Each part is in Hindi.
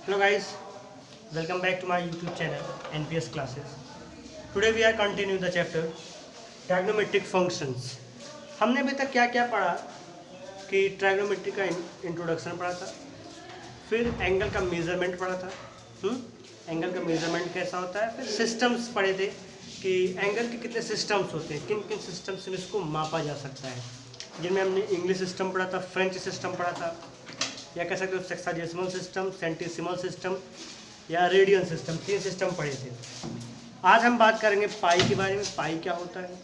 Hello guys, welcome back to my YouTube channel NPS classes. Today we are continuing the chapter trigonometric functions. हमने अभी तक क्या क्या पढ़ा कि ट्राइगोनोमेट्री का इंट्रोडक्शन पढ़ा था, फिर एंगल का मेजरमेंट पढ़ा था, एंगल का मेजरमेंट कैसा होता है, फिर सिस्टम्स पढ़े थे कि एंगल के कितने सिस्टम्स होते हैं, किन किन सिस्टम्स में इसको मापा जा सकता है, जिनमें हमने इंग्लिश सिस्टम पढ़ा था, फ्रेंच सिस्टम पढ़ा था, या कह सकते हो सेक्साडेसिमल सिस्टम, सेंटीसिमल सिस्टम या रेडियन सिस्टम, 3 सिस्टम पढ़े थे। आज हम बात करेंगे पाई के बारे में, पाई क्या होता है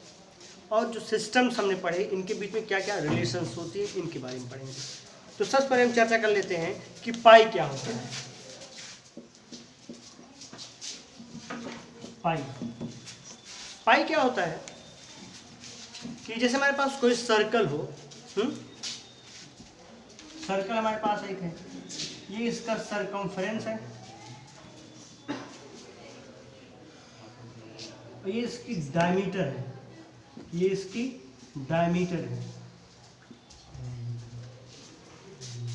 और जो सिस्टम्स हमने पढ़े इनके बीच में क्या क्या रिलेशंस होती है इनके बारे में पढ़ेंगे। तो सबसे पहले हम चर्चा कर लेते हैं कि पाई क्या होता है। पाई क्या होता है कि जैसे हमारे पास कोई सर्कल हो, सर्कल हमारे पास एक है, ये इसका सरकमफ्रेंस है और ये इसकी डायमीटर है, ये इसकी डायमीटर है।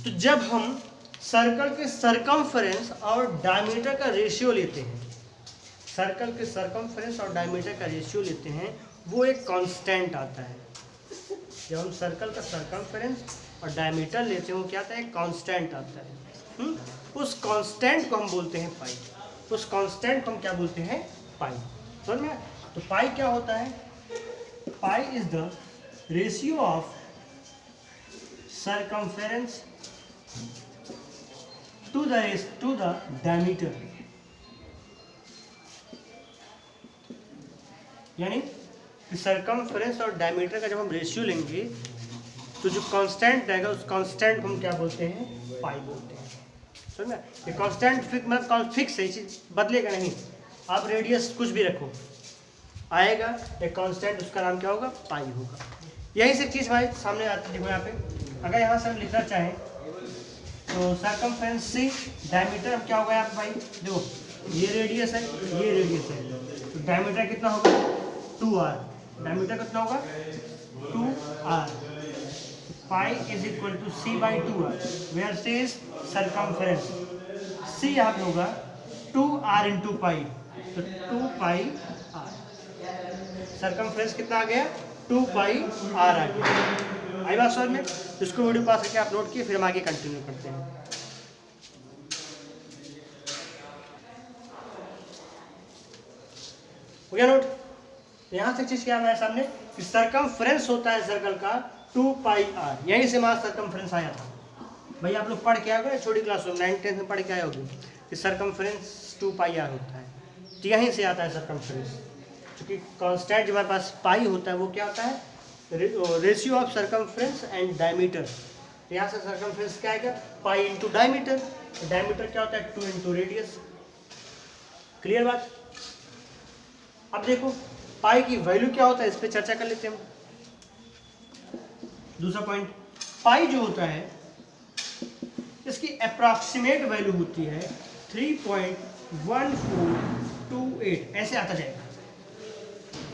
तो जब हम सर्कल के सरकमफ्रेंस और डायमीटर का रेशियो लेते हैं, सर्कल के सरकमफ्रेंस और डायमीटर का रेशियो लेते हैं, वो एक कांस्टेंट आता है। जब हम सर्कल का सरकमफ्रेंस और डायमीटर लेते हैं वो क्या आता है, कांस्टेंट आता है। उस कांस्टेंट को हम बोलते हैं पाई। उस कांस्टेंट को हम क्या बोलते हैं, पाई। समझ में? तो पाई क्या होता है, pi is the ratio of circumference to the diameter. यानी कि सरकमफ्रेंस और डायमीटर का जब हम रेशियो लेंगे तो जो कांस्टेंट रहेगा उस कांस्टेंट को हम क्या बोलते हैं, पाई बोलते हैं। समझ में? ये कांस्टेंट मतलब फिक्स है, चीज बदलेगा नहीं। आप रेडियस कुछ भी रखो आएगा एक कांस्टेंट, उसका नाम क्या होगा, पाई होगा। यही से चीज़ हमारे सामने आती है। देखो यहाँ पे अगर यहाँ से हम लिखना चाहें तो सरकमफ्रेंस से डायमीटर अब क्या होगा यहाँ पे भाई, देखो ये रेडियस है, ये रेडियस है, तो डायमीटर कितना होगा 2r। डायमीटर कितना होगा 2r। Pi is equal to c by 2r, where c is circumference, c यहाँ पे होगा 2r इंटू पाई, तो 2 पाई r। सरकमफ्रेंस कितना आ गया, 2 पाई r आ गया। आई बात समझ में? इसको वीडियो पास करके आप नोट किए, फिर हम आगे कंटिन्यू करते हैं। हो गया नोट? यहाँ से चीज क्या है हमारे सामने कि सरकमफ्रेंस होता है सर्कल का 2 पाई r। यहीं से हमारा सरकमफ्रेंस आया था। भाई आप लोग पढ़ के आए हो छोटी क्लास में, 9th-10th में पढ़ के आए होगे कि सरकमफ्रेंस 2 पाई r होता है। तो यहीं से आता है सरकमफ्रेंस, क्योंकि कांस्टेंट जो हमारे पास पाई होता है वो क्या होता है, ratio of circumference and diameter. तो यहाँ से सरकमफ्रेंस क्या आएगा, पाई इंटू डायमीटर। डायमीटर क्या होता है, 2 इंटू रेडियस। क्लियर बात? अब देखो पाई की वैल्यू क्या होता है, इस पर चर्चा कर लेते हैं हम। दूसरा पॉइंट, पाई जो होता है इसकी अप्रॉक्सीमेट वैल्यू होती है 3.1428। ऐसे आता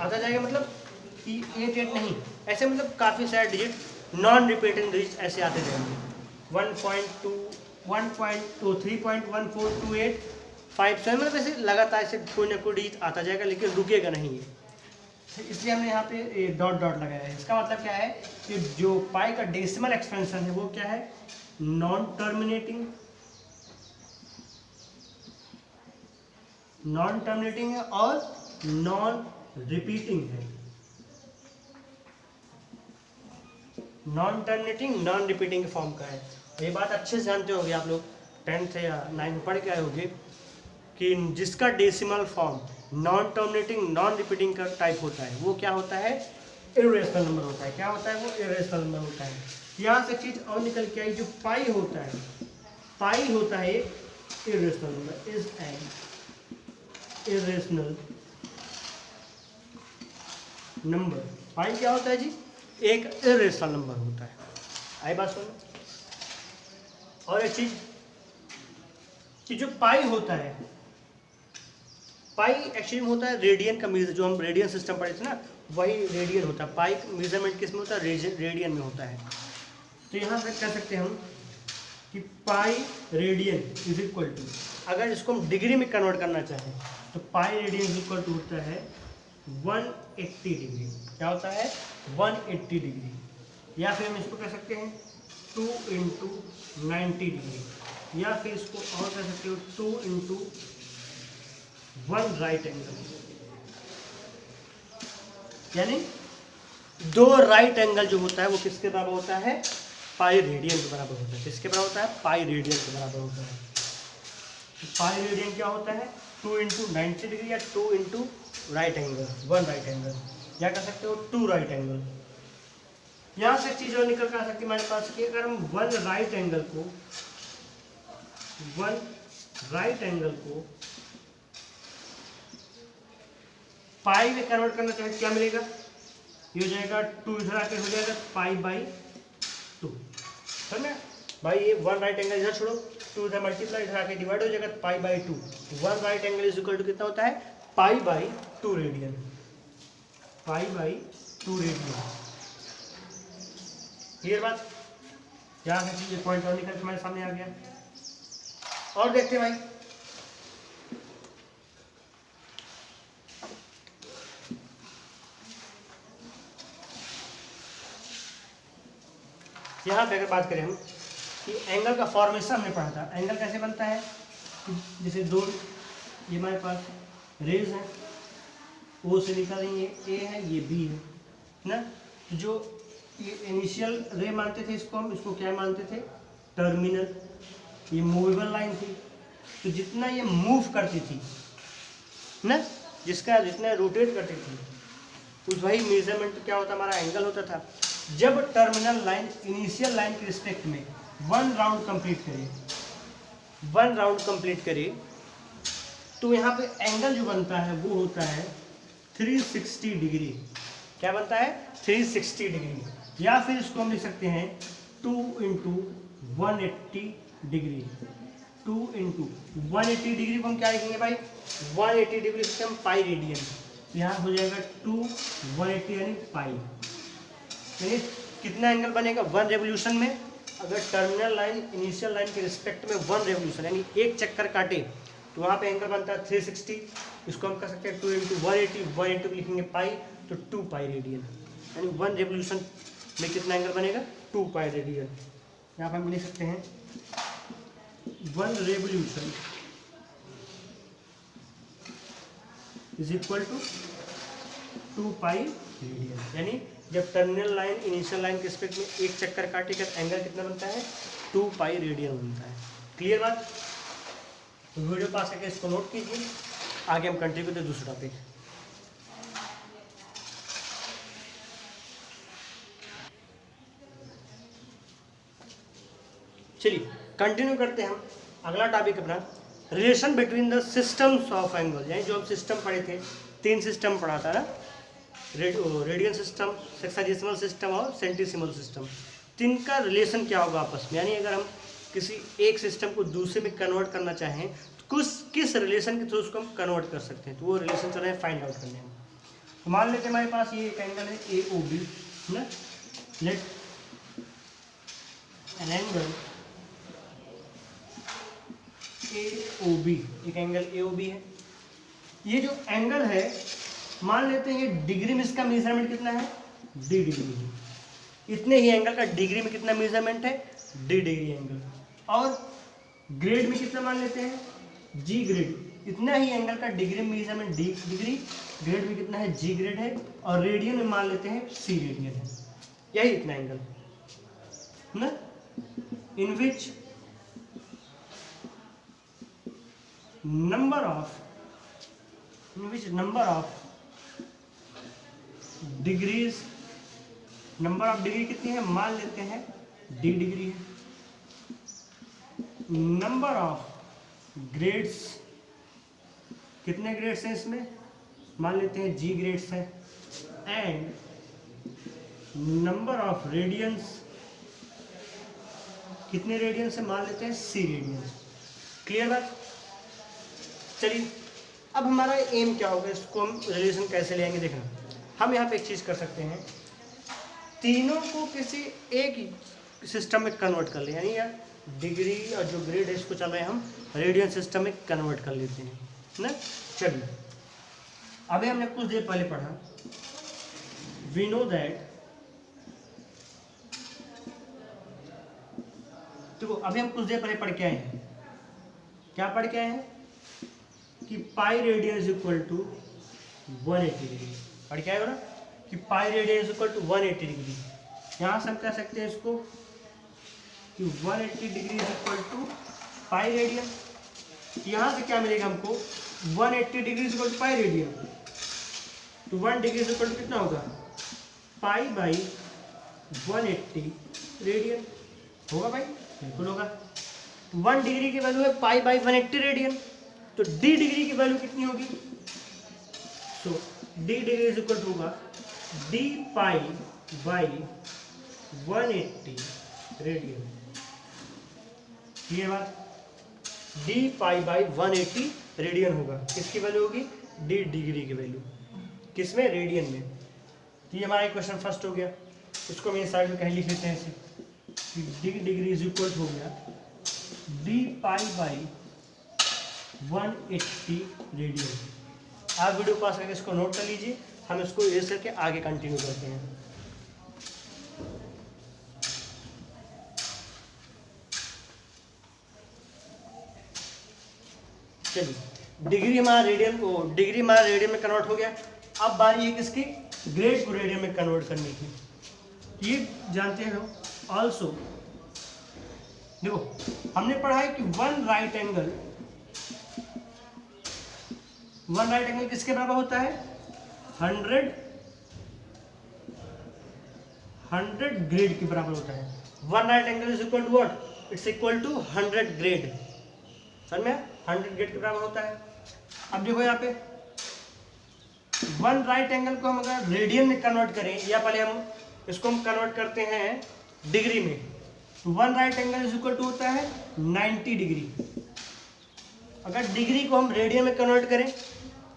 जाएगा मतलब कि 88 नहीं, ऐसे मतलब काफ़ी सारे डिजिट, नॉन रिपीटिंग डिजिट ऐसे आते जाएंगे। 3.1428 मतलब ऐसे लगातार ऐसे कोई ना कोई डिजिट आता जाएगा, लेकिन रुकेगा नहीं है। इसलिए हमने यहाँ पे डॉट डॉट लगाया है। इसका मतलब क्या है कि जो पाई का डेसिमल एक्सपेंशन है वो क्या है, नॉन टर्मिनेटिंग है और नॉन रिपीटिंग है। Non terminating non repeating form का है। ये बात अच्छे से जानते होंगे आप लोग, 10th या 9th में पढ़ के आए होंगे कि जिसका decimal form non terminating non repeating का टाइप होता है वो क्या होता है, इर्रेशनल नंबर होता है। क्या होता है वो, इर्रेशनल नंबर होता है। यहाँ से चीज और निकल के आई, जो पाई होता है irrational number, is an irrational number. Pi क्या होता है जी, एक इर्रेशनल नंबर होता है। आई बात सुनो। और एक चीज कि जो पाई होता है, पाई एक्चुअली होता है रेडियन का मेजर। जो हम रेडियन सिस्टम पढ़े थे ना, वही रेडियन होता है। पाई मेजरमेंट किस में होता है, रेडियन में होता है। तो यहाँ से कह सकते हैं हम कि pi radian is equal to, अगर इसको हम डिग्री में कन्वर्ट करना चाहें तो pi radian is equal to होता है 180 डिग्री। क्या होता है? 180 डिग्री। या फिर हम इसको कह सकते हैं 2 इंटू 90 डिग्री, या फिर इसको और कह सकते हो 2 इंटू 1 राइट एंगल, यानी 2 राइट एंगल जो होता है वो किसके बराबर होता है? पाई रेडियन के बराबर होता है। किसके बराबर होता है? पाई रेडियन के बराबर होता है। तो पाई रेडियन क्या होता है? 2 इंटू 90 डिग्री या 2 into right angle, 1 right angle, या कह सकते हो 2 राइट एंगल। यहाँ से चीज़ और निकल कर आ सकती है हमारे पास कि अगर हम 1 राइट एंगल को पाई में कन्वर्ट करना चाहे क्या मिलेगा? ये हो जाएगा 2 इधर आके हो जाएगा पाई बाई 2। समझ में भाई? ये 1 राइट एंगल इधर छोड़ो, 2 इधर मल्टीप्लाई, इधर आके डिवाइड हो जाएगा pi by 2। 1 right angle is equal to कितना होता है? Pi by 2 radian. Pi by 2 radian. Clear बात? यहाँ से चीज़ पॉइंट और निकल के हमारे सामने आ गया। और देखते हैं भाई, यहाँ पे अगर बात करें हम कि एंगल का फॉर्मेशन हमने पढ़ा था। एंगल कैसे बनता है? जैसे दो, ये हमारे पास रेज हैं, ओ से निकल रही है, ए है, ये बी है ना। जो ये इनिशियल रे मानते थे इसको, हम इसको क्या मानते थे? टर्मिनल। ये मूवेबल लाइन थी, तो जितना ये मूव करती थी ना, जिसका जितना रोटेट करती थी, उस वही मेजरमेंट क्या होता? हमारा एंगल होता था। जब टर्मिनल लाइन इनिशियल लाइन के रिस्पेक्ट में 1 राउंड कंप्लीट करे, तो यहाँ पे एंगल जो बनता है वो होता है 360 डिग्री। क्या बनता है? 360 डिग्री। या फिर इसको हम लिख सकते हैं 2 इंटू 180 डिग्री। 2 इंटू 180 डिग्री को हम क्या लिखेंगे भाई? 180 डिग्री से हम पाई रेडियन, यहाँ हो जाएगा 2 180 यानी पाई। यानी कितना एंगल बनेगा? 1 रेवोल्यूशन में, अगर टर्मिनल लाइन इनिशियल लाइन के रिस्पेक्ट में 1 रेवोल्यूशन यानी एक चक्कर काटे तो वहाँ पे एंगल बनता है 360। इसको हम कर सकते हैं 2 इंटू 180, 180 लिखेंगे पाई, तो 2 पाई रेडियन। यानी 1 रेवोल्यूशन में कितना एंगल बनेगा? 2 पाई रेडियन। यहाँ पर हम लिख सकते हैं 1 revolution is equal to 2 pi radian. यानी जब टर्मिनल लाइन इनिशियल लाइन के रिस्पेक्ट में एक चक्कर काटेगा तो एंगल कितना बनता है? 2 पाई रेडियन बनता है। क्लियर बात? तो वीडियो पास करके इसको नोट कीजिए, आगे हम कंटिन्यू करते दूसरा टॉपिक। चलिए कंटिन्यू करते हैं हम अगला टॉपिक अपना, relation between the systems of angle. यानी जो हम सिस्टम पढ़े थे, 3 सिस्टम पढ़ा था ना, रेडियन सिस्टम, सेक्साडेसिमल सिस्टम और सेंटीसिमल सिस्टम। तीन का रिलेशन क्या होगा आपस में? यानी अगर हम किसी एक सिस्टम को दूसरे में कन्वर्ट करना चाहें तो किस रिलेशन के थ्रू उसको हम कन्वर्ट कर सकते हैं, तो वो रिलेशन चल रहे हैं फाइंड आउट करने में। तो मान लेते हैं हमारे पास ये एक एंगल है AOB ना, लेट एन एंगल AOB, एक एंगल AOB है। ये जो एंगल है मान लेते हैं ये डिग्री में इसका मेजरमेंट कितना है? D डिग्री है। इतने ही एंगल का डिग्री में कितना मेजरमेंट है? D degree angle. और ग्रेड में कितना मान लेते हैं? G grade. इतना ही एंगल का डिग्री में मेजरमेंट D डिग्री, ग्रेड में कितना है? G ग्रेड है। और रेडियन में मान लेते हैं C रेडियन है। यही इतना एंगल ना, in which number of degrees, number of degree कितनी है? मान लेते हैं D डिग्री है। नंबर ऑफ ग्रेड्स, कितने ग्रेड्स हैं इसमें? मान लेते हैं G ग्रेड्स हैं। एंड नंबर ऑफ रेडियंस, कितने रेडियंस है? मान लेते हैं C रेडियंस। क्लियर बात? चलिए अब हमारा एम क्या होगा, इसको हम रिलेशन कैसे लेंगे देखना। हम यहाँ पे एक चीज़ कर सकते हैं, तीनों को किसी एक सिस्टम में कन्वर्ट कर लें। यानी डिग्री और जो ग्रेड है इसको चलो हम रेडियन सिस्टम में कन्वर्ट कर लेते हैं ना। चलिए अभी हमने कुछ देर पहले पढ़ा, वी नो दैट, तो अभी हम कुछ देर पहले पढ़ के आए हैं, क्या पढ़ के आए हैं कि pi radian is equal to 180 degree. पढ़ के आए हो ना कि pi radian is equal to 180 degree. यहाँ से हम कह सकते हैं इसको कि 180 degree is equal to pi radian. यहाँ से क्या मिलेगा हमको, 180 degree is equal to pi radian, तो 1 डिग्री इज इक्वल टू कितना होगा, पाई बाई 180 रेडियन। होगा भाई, बिल्कुल होगा। 1 डिग्री की वैल्यू है पाई बाई 180 रेडियन, तो डी डिग्री की वैल्यू कितनी होगी, तो d degree is equal to होगा डी पाई बाई 180 रेडियन। ये बात, डी पाई बाई 180 रेडियन होगा, किसकी वैल्यू होगी, डी डिग्री की वैल्यू, किसमें, रेडियन में। तो ये हमारा क्वेश्चन फर्स्ट हो गया, इसको मैं साइड में कहीं लिख लेते हैं ऐसे, डी डिग्री इज इक्वल हो गया डी पाई बाई 180 रेडियन। आप वीडियो पास करके इसको नोट कर लीजिए, हम इसको इरेज करके आगे कंटिन्यू करते हैं। चलिए डिग्री हमारा रेडियन को, डिग्री हमारा रेडियन में कन्वर्ट हो गया। अब बारी है किसकी, ग्रेड को रेडियन में कन्वर्ट करने की। ये जानते हो ऑल्सो, देखो हमने पढ़ा है कि वन राइट एंगल किसके बराबर होता है, 100 ग्रेड के बराबर होता है। One right angle is equal to what, it's equal to 100 grade. समझ में, 100 ग्रेड के बराबर होता है। अब देखो यहाँ पे वन राइट एंगल को हम अगर रेडियन में कन्वर्ट करें, या पहले हम इसको हम कन्वर्ट करते हैं डिग्री में, तो one right angle is equal to होता है 90 डिग्री। अगर डिग्री को हम रेडियन में कन्वर्ट करें,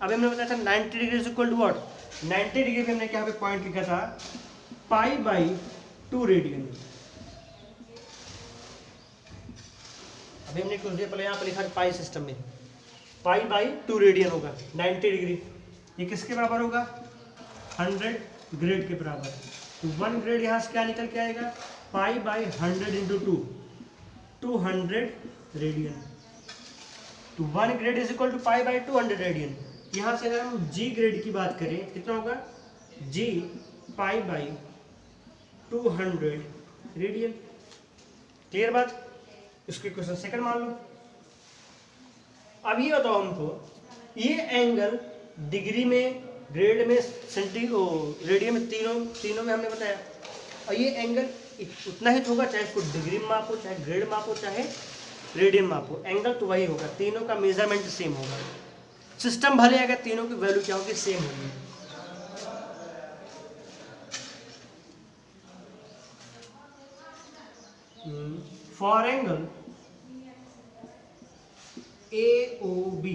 अभी हमने बताया था 90 degree is equal to what, 90 degree पे हमने क्या पे पॉइंट लिखा था, पाई बाई 2 रेडियन। अभी हमने कुछ देर पहले यहाँ पर लिखा पाई सिस्टम में, पाई बाई 2 रेडियन होगा 90 डिग्री। ये किसके बराबर होगा, 100 ग्रेड के बराबर। तो 1 ग्रेड यहाँ से क्या निकल के आएगा, पाई बाई 100 इंटू 2, 200 रेडियन। तो 1 grade is equal to pi by 200 radian. यहाँ से अगर हम जी ग्रेड की बात करें, कितना होगा, जी पाई बाई 200 रेडियन। क्लियर बात, इसके क्वेश्चन सेकंड मान लो। अब ये बताओ हमको, ये एंगल डिग्री में, ग्रेड में, रेडियन में, तीनों में हमने बताया, और ये एंगल उतना ही तो होगा, चाहे इसको डिग्री में मापो, चाहे ग्रेड मापो, चाहे रेडियन मापो, एंगल तो वही होगा, तीनों का मेजरमेंट सेम होगा। सिस्टम भले अगर तीनों की वैल्यू क्या होगी, सेम होगी। फॉर एंगल AOB,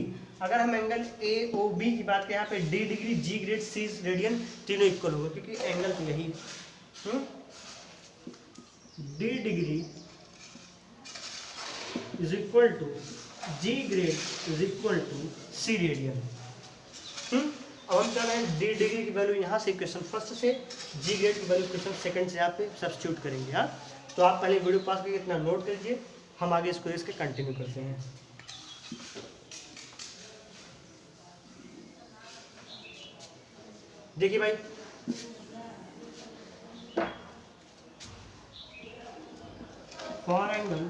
अगर हम एंगल AOB की बात करें, यहाँ पे d degree, g grade, c radian, तीनों इक्वल होगा, क्योंकि एंगल तो यही d degree is equal to g grade is equal to C radian. अब हम क्या करें, डी डिग्री की वैल्यू यहाँ से क्वेश्चन फर्स्ट से, जी ग्रेड की वैल्यू क्वेश्चन सेकंड से यहाँ पे सब्स्टिट्यूट करेंगे। हाँ, तो आप पहले वीडियो पास करके इतना नोट करिए, हम आगे इसको इसके कंटिन्यू करते हैं। देखिए भाई, for angle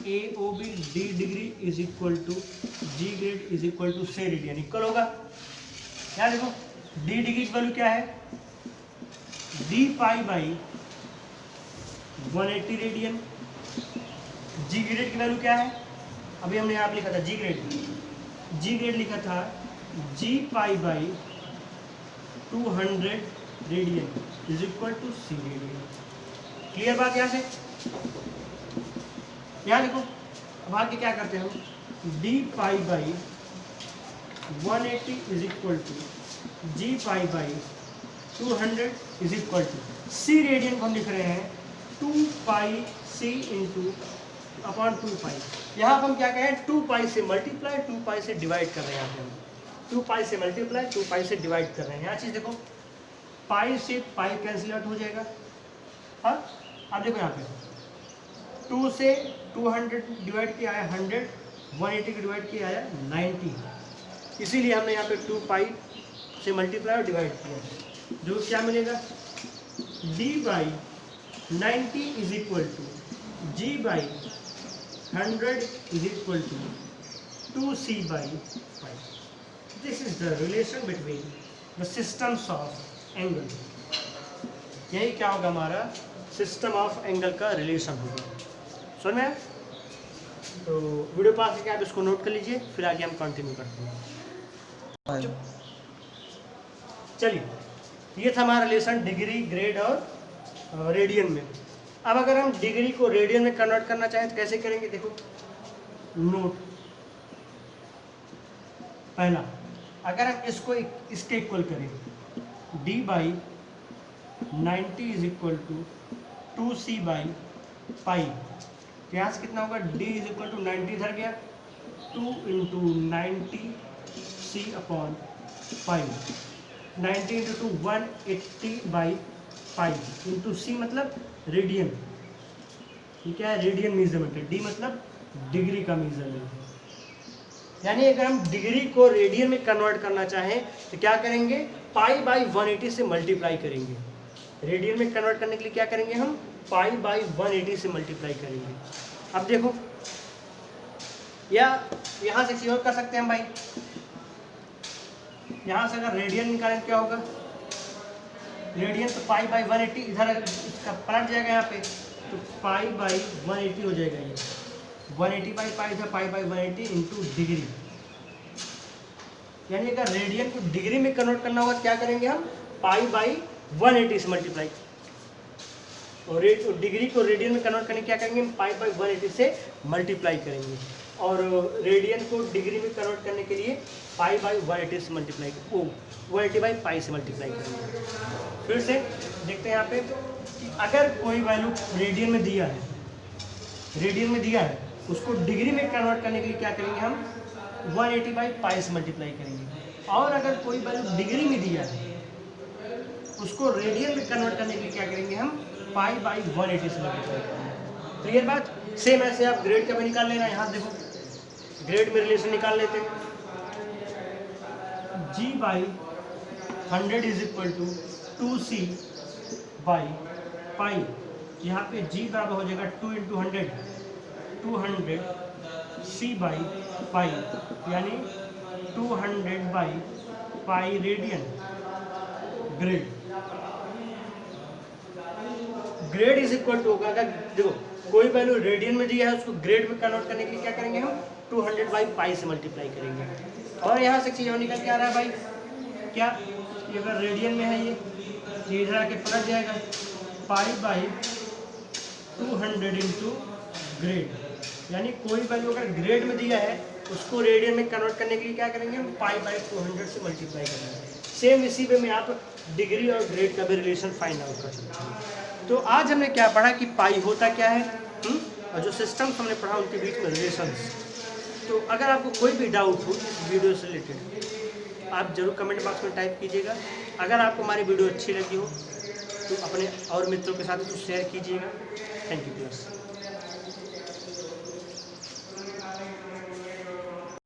AOB d degree is equal to g grade is equal to C radian, equal होगा। यहाँ देखो डी डिग्री की वैल्यू क्या है, d pi by 180 radian. G grade की वैल्यू क्या है, अभी हमने यहाँ पे लिखा था जी ग्रेड लिखा था G pi by 200 radian is equal to C radian. Clear बात यहाँ से। यहाँ देखो, अब आगे क्या करते हैं हम, d pi by 180 is equal to g pi by 200 is equal to C radian को हम लिख रहे हैं 2 पाई सी इंटू अपॉन 2 पाई। यहाँ पर हम क्या कहें, 2 पाई से मल्टीप्लाई 2 पाई से डिवाइड कर रहे हैं। यहाँ पे हम 2 पाई से मल्टीप्लाई 2 पाई से डिवाइड कर रहे हैं। यहाँ चीज़ देखो, पाई से पाई कैंसिल आउट हो जाएगा। हाँ, अब देखो यहाँ पे 2 से 200 डिवाइड किया है 100, 180 को डिवाइड किया है 90, इसीलिए हमने यहाँ पे 2 पाई से मल्टीप्लाई और डिवाइड किया, जो क्या मिलेगा, d by 90 is equal to g by 100 is equal to 2c by 5। This is the relation between the systems of angle. यही क्या होगा, हमारा सिस्टम ऑफ एंगल का रिलेशन होगा। समझ में? तो वीडियो पास करके आप इसको नोट कर लीजिए, फिर आगे हम कंटिन्यू करते हैं। चलिए, ये था हमारा रिलेशन डिग्री, ग्रेड और रेडियन में। अब अगर हम डिग्री को रेडियन में कन्वर्ट करना चाहें तो कैसे करेंगे, देखो नोट। पहला, अगर हम इसको इसके इक्वल करें, d by 90 is equal to 2c by pi, तो यहाँ से कितना होगा, d इज इक्वल टू 90 इधर गया, 2 into 90c upon pi, 90 into 2 180 by pi into c मतलब रेडियन। ये क्या है, रेडियन मेजरमेंट है। d मतलब डिग्री का मेजरमेंट है। यानी अगर हम डिग्री को रेडियन में कन्वर्ट करना चाहें तो क्या करेंगे, पाई बाई 180 से मल्टीप्लाई करेंगे। रेडियन में कन्वर्ट करने के लिए क्या करेंगे, हम पाई बाई 180 से मल्टीप्लाई करेंगे। अब देखो, या यहाँ से चीज और कर सकते हैं हम भाई, यहाँ से अगर रेडियन निकालें क्या होगा, रेडियन तो पाई बाई 180, इधर अगर इसका पलट जाएगा यहाँ पे तो पाई बाई 180 हो जाएगा। ये 180 बाई पाई था, पाई बाई 180 इंटू डिग्री। यानी अगर रेडियन को डिग्री में कन्वर्ट करना होगा क्या करेंगे, हम पाई बाई 180 से मल्टीप्लाई, और डिग्री को रेडियन में कन्वर्ट करने क्या करेंगे, पाई बाई 180 से मल्टीप्लाई करेंगे, और रेडियन को डिग्री में कन्वर्ट करने के लिए पाई बाई 180 से मल्टीप्लाई 180 बाई पाई से मल्टीप्लाई करेंगे। फिर से देखते हैं यहाँ पे कि अगर कोई वैल्यू रेडियन में दिया है, रेडियन में दिया है, उसको डिग्री में कन्वर्ट करने के लिए क्या करेंगे, हम 180 बाई पाई से मल्टीप्लाई करेंगे। और अगर कोई वैल्यू डिग्री में दिया है, उसको रेडियन में कन्वर्ट करने के लिए क्या करेंगे, हम पाई बाई 180 से मल्टीप्लाई करेंगे। क्लियर बात? सेम ऐसे आप ग्रेड का भी निकाल लेना। यहाँ देखो, ग्रेड में रिलेशन निकाल लेते हैं, g by 100 is equal to 2c by pi. यहाँ पे g बराबर हो जाएगा 2 इंटू 100, 200 c बाई पाई, यानी 200 by pi radian. Grade, grade is equal to होगा, अगर देखो कोई वैल्यू रेडियन में दिया है, उसको ग्रेड में कन्वर्ट करने के लिए क्या करेंगे, हम 200 बाई पाई से मल्टीप्लाई करेंगे। और यहाँ से चीज़ और निकल के आ रहा है भाई, क्या, ये अगर रेडियन में है, ये इधर आके पलट जाएगा, पाई बाई 200 इंटू ग्रेड। यानी कोई वैल्यू अगर ग्रेड में दिया है, उसको रेडियन में कन्वर्ट करने के लिए क्या करेंगे, हम पाई बाई 200 से मल्टीप्लाई करेंगे। सेम इसी वे में आप डिग्री और ग्रेड का भी रिलेशन फाइंड आउट कर सकते हैं। तो आज हमने क्या पढ़ा कि पाई होता क्या है, और जो सिस्टम्स हमने पढ़ा उनके बीच में रिलेशंस। तो अगर आपको कोई भी डाउट हो इस वीडियो से रिलेटेड, आप जरूर कमेंट बॉक्स में टाइप कीजिएगा। अगर आपको हमारी वीडियो अच्छी लगी हो तो अपने और मित्रों के साथ उसको शेयर कीजिएगा। Thank you.